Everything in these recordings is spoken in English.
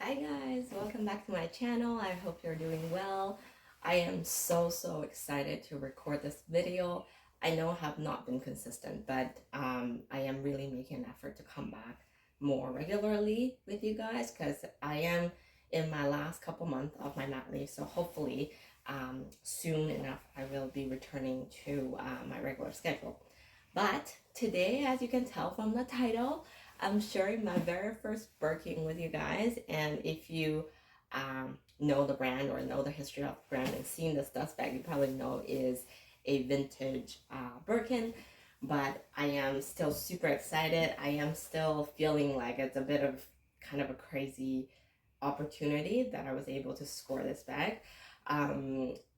Hi guys, welcome back to my channel. I hope you're doing well. I am so excited to record this video. I know I have not been consistent, but I am really making an effort to come back more regularly with you guys because I am in my last couple months of my mat leave. So hopefully soon enough I will be returning to my regular schedule. But today, as you can tell from the title, I'm sharing my very first Birkin with you guys. And if you know the brand or know the history of the brand and seen this dust bag, you probably know is a vintage Birkin. But I am still super excited. I am still feeling like it's a bit of kind of a crazy opportunity that I was able to score this bag.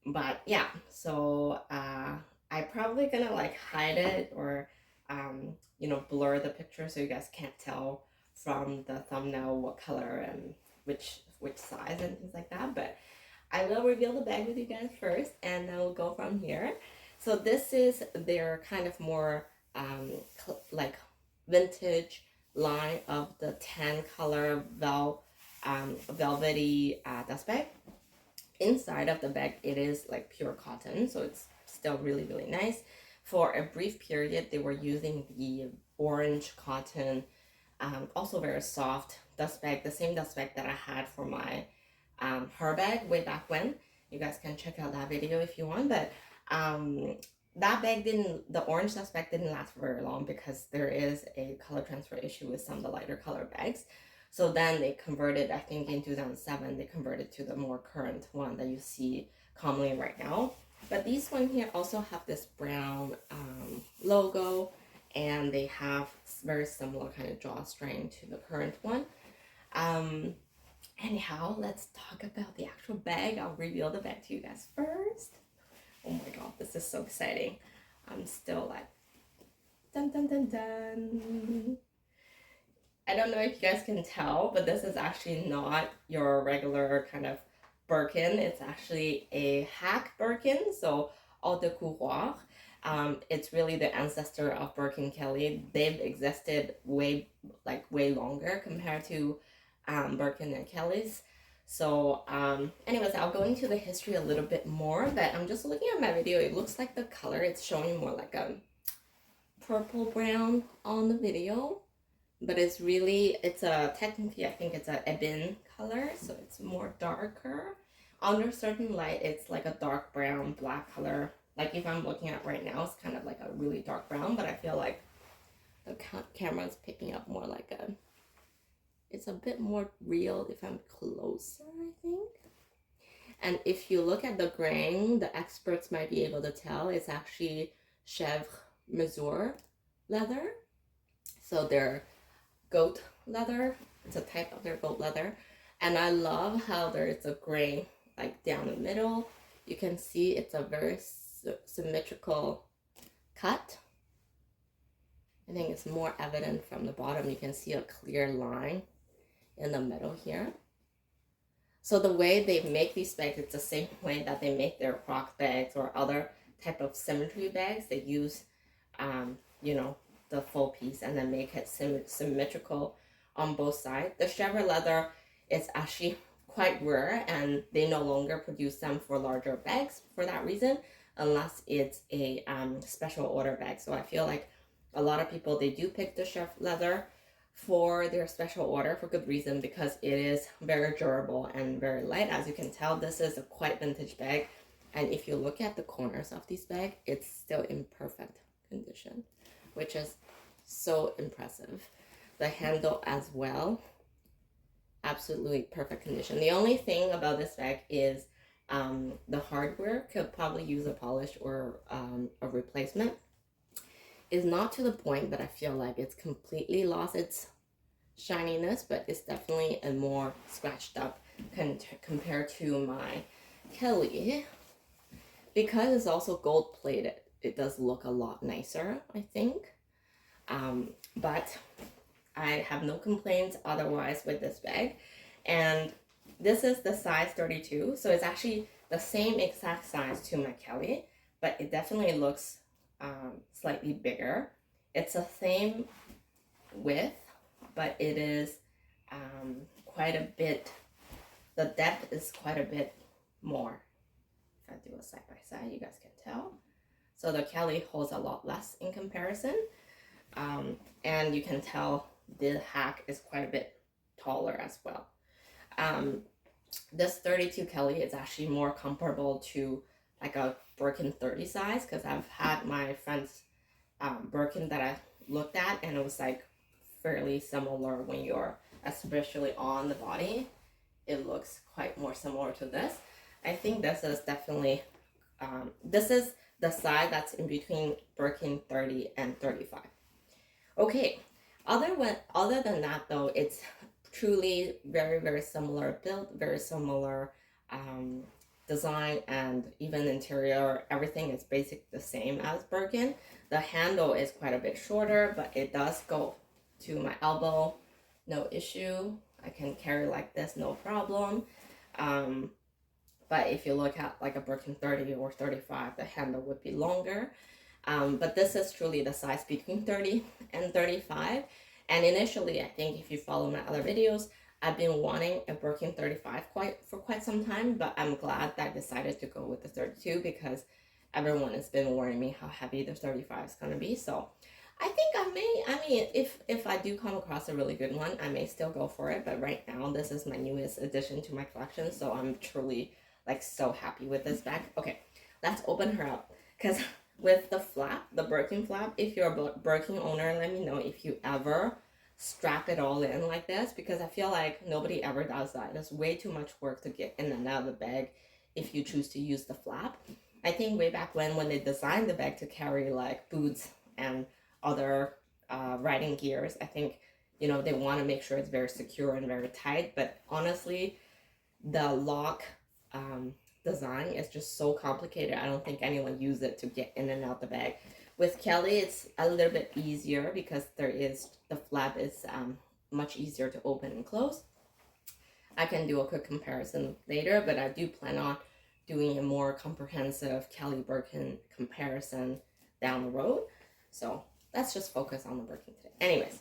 But yeah, so I probably gonna like hide it or blur the picture so you guys can't tell from the thumbnail what color and which size and things like that. But I will reveal the bag with you guys first, and then we'll go from here. So this is their kind of more like vintage line of the tan color velvety dust bag. Inside of the bag, it is like pure cotton, so it's still really nice. For a brief period, they were using the orange cotton, also very soft dust bag, the same dust bag that I had for my her bag way back when. You guys can check out that video if you want. But that bag didn't, the orange dust bag didn't last for very long because there is a color transfer issue with some of the lighter color bags. So then they converted, I think in 2007, they converted to the more current one that you see commonly right now. But these one here also have this brown logo, and they have very similar kind of drawstring to the current one. Anyhow, let's talk about the actual bag. I'll reveal the bag to you guys first. Oh my god, this is so exciting. I'm still like, dun dun dun dun. I don't know if you guys can tell, but this is actually not your regular kind of Birkin. It's actually a hack Birkin, so haute de couloir. It's really the ancestor of Birkin Kelly. They've existed way longer compared to Birkin and Kelly's. So anyways, I'll go into the history a little bit more, but I'm just looking at my video. It looks like the color, it's showing more like a purple brown on the video, but it's really, it's a, technically I think it's a ebony color, so it's more darker. Under certain light, it's like a dark brown, black color. Like if I'm looking at right now, it's kind of like a really dark brown, but I feel like the camera's picking up more like a, it's a bit more real if I'm closer, I think. And if you look at the grain, the experts might be able to tell it's actually chèvre mesure leather. So they're goat leather. It's a type of their goat leather. And I love how there's a grain like down the middle. You can see it's a very symmetrical cut. I think it's more evident from the bottom. You can see a clear line in the middle here. So the way they make these bags, it's the same way that they make their crock bags or other type of symmetry bags. They use, the full piece and then make it symmetrical on both sides. The chèvre leather is actually quite rare, and they no longer produce them for larger bags for that reason, unless it's a special order bag. So I feel like a lot of people, they do pick the chèvre leather for their special order for good reason, because it is very durable and very light. As you can tell, this is a quite vintage bag, and if you look at the corners of this bag, it's still in perfect condition, which is so impressive. The handle as well, absolutely perfect condition. The only thing about this bag is the hardware could probably use a polish or a replacement. Is not to the point that I feel like it's completely lost its shininess, but it's definitely a more scratched up compared to my Kelly. Because it's also gold plated, it does look a lot nicer, I think. But I have no complaints otherwise with this bag. And this is the size 32, so it's actually the same exact size to my Kelly, but it definitely looks slightly bigger. It's the same width, but it is quite a bit, the depth is quite a bit more. If I do a side by side, you guys can tell. So the Kelly holds a lot less in comparison. And you can tell the hack is quite a bit taller as well. This 32 Kelly is actually more comparable to like a Birkin 30 size, because I've had my friend's Birkin that I looked at, and it was like fairly similar when you're especially on the body. It looks quite more similar to this. I think this is definitely this is the size that's in between Birkin 30 and 35. Okay, other than that though, it's truly very, very similar build, very similar design, and even interior, everything is basically the same as Birkin. The handle is quite a bit shorter, but it does go to my elbow, no issue. I can carry like this, no problem. But if you look at like a Birkin 30 or 35, the handle would be longer. But this is truly the size between 30 and 35. And initially, I think if you follow my other videos, I've been wanting a Birkin 35 for quite some time, but I'm glad that I decided to go with the 32 because everyone has been warning me how heavy the 35 is going to be. So I think if I do come across a really good one, I may still go for it. But right now, this is my newest addition to my collection. So I'm truly like so happy with this bag. Okay, let's open her up, because with the flap, the Birkin flap, if you're a Birkin owner, let me know if you ever strap it all in like this, because I feel like nobody ever does that. It's way too much work to get in and out of the bag if you choose to use the flap. I think way back when they designed the bag to carry like boots and other riding gears, I think, you know, they want to make sure it's very secure and very tight. But honestly, the lock design is just so complicated. I don't think anyone uses it to get in and out the bag. With Kelly, it's a little bit easier because the flap is much easier to open and close. I can do a quick comparison later, but I do plan on doing a more comprehensive Kelly Birkin comparison down the road. So let's just focus on the Birkin today. Anyways,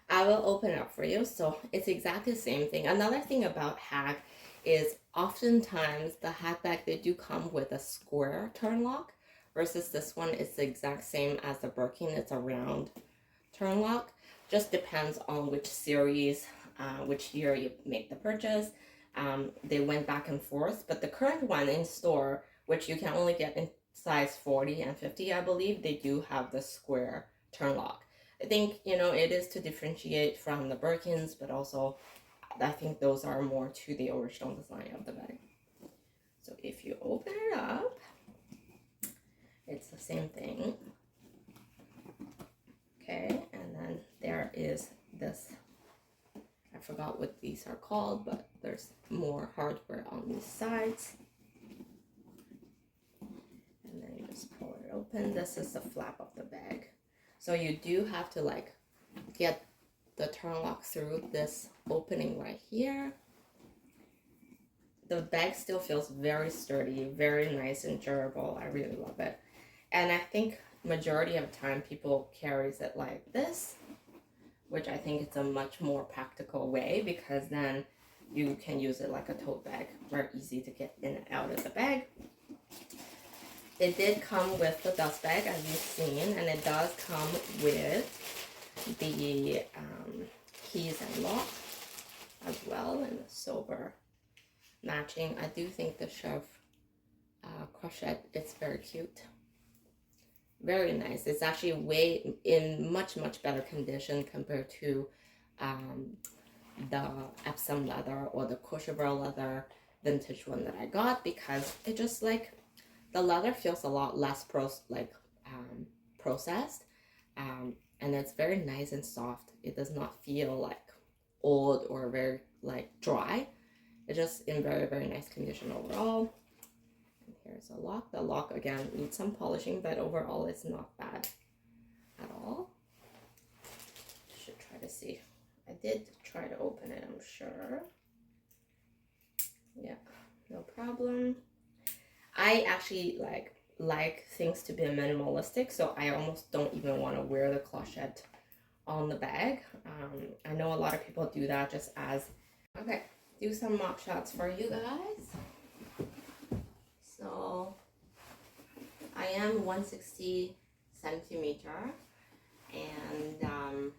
I will open it up for you. So it's exactly the same thing. Another thing about hack is oftentimes the hack bag, they do come with a square turn lock, versus this one is the exact same as the Birkin. It's a round turn lock. Just depends on which series, which year you make the purchase. They went back and forth, but the current one in store, which you can only get in size 40 and 50, I believe, they do have the square turn lock. I think, you know, it is to differentiate from the Birkins, but also I think those are more to the original design of the bag. So if you open it up, it's the same thing. Okay, and then there is this, I forgot what these are called, but there's more hardware on these sides. And then you just pull it open. This is the flap of the bag. So you do have to like get the turn lock through this opening right here. The bag still feels very sturdy, very nice and durable. I really love it. And I think majority of the time people carries it like this, which I think it's a much more practical way, because then you can use it like a tote bag. Very easy to get in and out of the bag. It did come with the dust bag, as you've seen, and it does come with the keys and lock as well, and the silver matching. I do think the Chef crochet, it's very cute, very nice. It's actually way in much better condition compared to the Epsom leather or the Courchevel leather vintage one that I got, because it just like the leather feels a lot less processed, and it's very nice and soft. It does not feel like old or very like dry. It's just in very nice condition overall. And here's a lock. The lock again needs some polishing, but overall it's not bad at all. Should try to see. I did try to open it, I'm sure. Yeah, no problem. I actually like things to be minimalistic, so I almost don't even want to wear the clochette on the bag. I know a lot of people do that just as Okay, do some mock shots for you guys. So I am 160 centimeter, and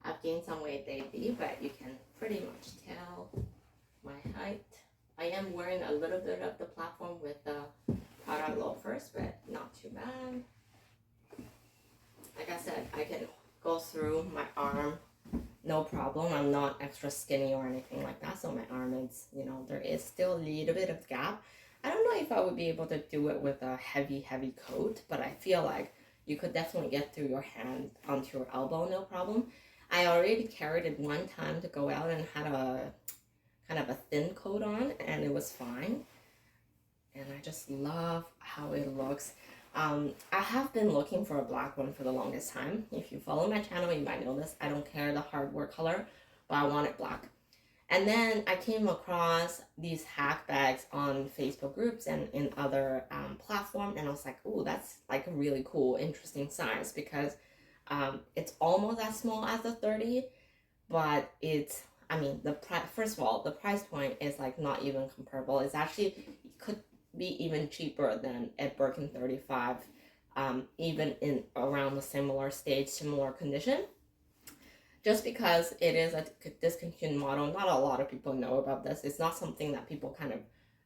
I've gained some weight lately, but you can pretty much tell my height. I am wearing a little bit of the platform with the Prada loafers, but not too bad. Like I said, I can go through my arm, no problem. I'm not extra skinny or anything like that, so my arm is, there is still a little bit of gap. I don't know if I would be able to do it with a heavy coat, but I feel like you could definitely get through your hand onto your elbow, no problem. I already carried it one time to go out and had a kind of a thin coat on, and it was fine. And I just love how it looks. I have been looking for a black one for the longest time. If you follow my channel, you might know this. I don't care the hardware color, but I want it black. And then I came across these hack bags on Facebook groups and in other platforms, and I was like, "Ooh, that's like a really cool, interesting size," because it's almost as small as the 30, but it's, I mean, first of all, the price point is like not even comparable. It's actually, it could be even cheaper than a Birkin 35, even in around the similar stage, similar condition. Just because it is a discontinued model, not a lot of people know about this. It's not something that people kind of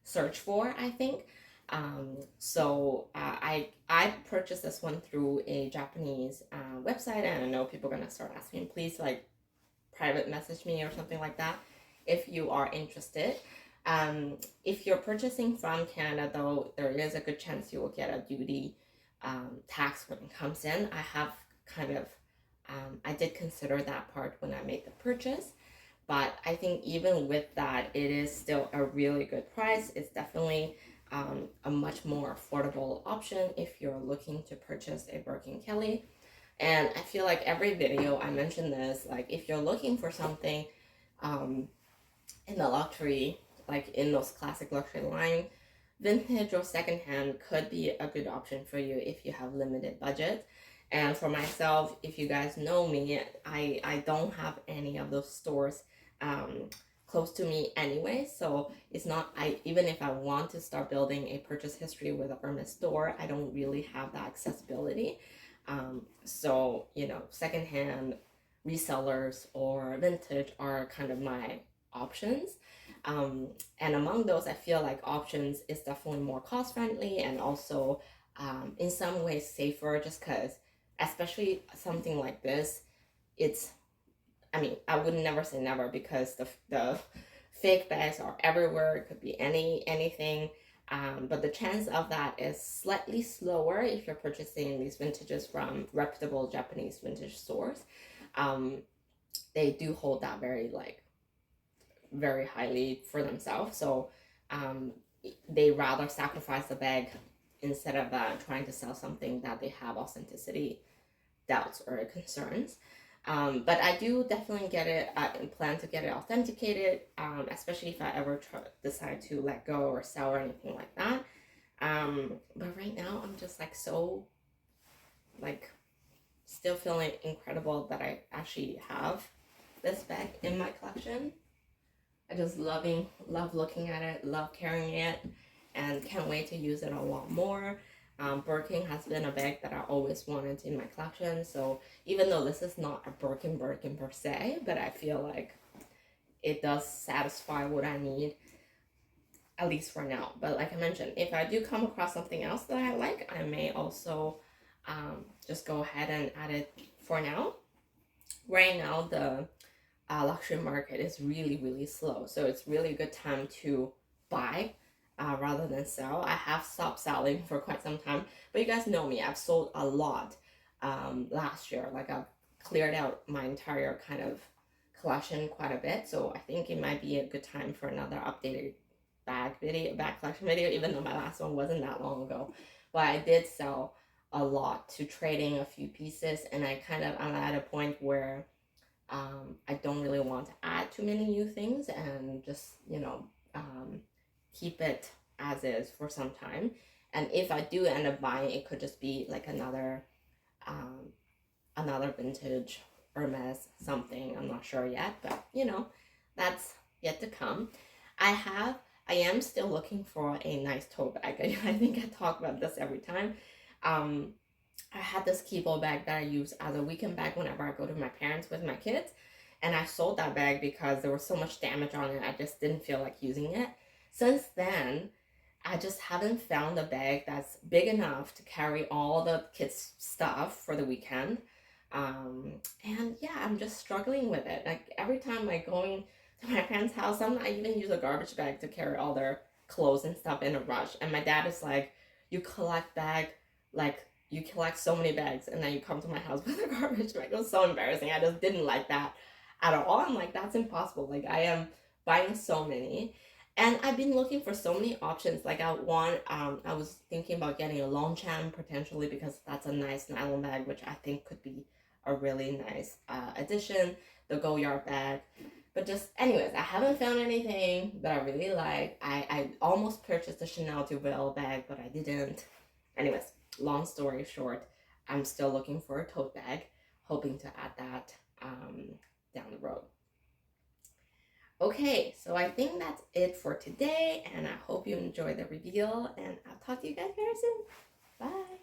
search for, I think. I purchased this one through a Japanese website, and I know people are gonna start asking, please like private message me or something like that if you are interested. If you're purchasing from Canada, though, there is a good chance you will get a duty tax when it comes in. I have kind of, I did consider that part when I made the purchase, but I think even with that, it is still a really good price. It's definitely a much more affordable option if you're looking to purchase a Birkin Kelly. And I feel like every video I mention this, like if you're looking for something in the luxury, like in those classic luxury line, vintage or secondhand could be a good option for you if you have limited budget. And for myself, if you guys know me, I don't have any of those stores close to me anyway. So it's not, even if I want to start building a purchase history with a Hermes store, I don't really have that accessibility. So, secondhand resellers or vintage are kind of my options. And among those, I feel like options is definitely more cost friendly and also in some ways safer, just because, especially something like this, it's, I mean, I would never say never, because the fake bags are everywhere. It could be anything. But the chance of that is slightly slower if you're purchasing these vintages from reputable Japanese vintage stores. They do hold that very highly for themselves. So they rather sacrifice the bag instead of trying to sell something that they have authenticity doubts or concerns. But I do definitely get it and plan to get it authenticated, especially if I ever decide to let go or sell or anything like that. But right now I'm just like so like still feeling incredible that I actually have this bag in my collection. I just love looking at it, love carrying it, and can't wait to use it a lot more. Birkin has been a bag that I always wanted in my collection, so even though this is not a Birkin per se, but I feel like it does satisfy what I need, at least for now. But like I mentioned, if I do come across something else that I like, I may also just go ahead and add it for now. Right now, the luxury market is really slow, so it's really a good time to buy rather than sell. I have stopped selling for quite some time, but you guys know me, I've sold a lot last year. Like I've cleared out my entire kind of collection quite a bit, so I think it might be a good time for another updated bag collection video, even though my last one wasn't that long ago. But I did sell a lot to trading a few pieces, and I'm at a point where I don't really want to add too many new things and just, keep it as is for some time. And if I do end up buying, it could just be like another vintage Hermes something. I'm not sure yet, but that's yet to come. I am still looking for a nice tote bag. I think I talk about this every time. Um, I had this Kibo bag that I use as a weekend bag whenever I go to my parents with my kids. And I sold that bag because there was so much damage on it. I just didn't feel like using it. Since then, I just haven't found a bag that's big enough to carry all the kids' stuff for the weekend. And yeah, I'm just struggling with it. Like every time I going to my parents' house, I even use a garbage bag to carry all their clothes and stuff in a rush. And my dad is like, "You collect bag, like you collect so many bags, and then you come to my house with a garbage bag." It was so embarrassing. I just didn't like that at all. I'm like, that's impossible. Like I am buying so many. And I've been looking for so many options. Like I was thinking about getting a Longchamp potentially because that's a nice nylon bag, which I think could be a really nice addition. The Go Yard bag. But just, anyways, I haven't found anything that I really like. I almost purchased a Chanel Duvel bag, but I didn't. Anyways, long story short, I'm still looking for a tote bag, hoping to add that down the road. Okay, so I think that's it for today, and I hope you enjoyed the reveal, and I'll talk to you guys very soon. Bye.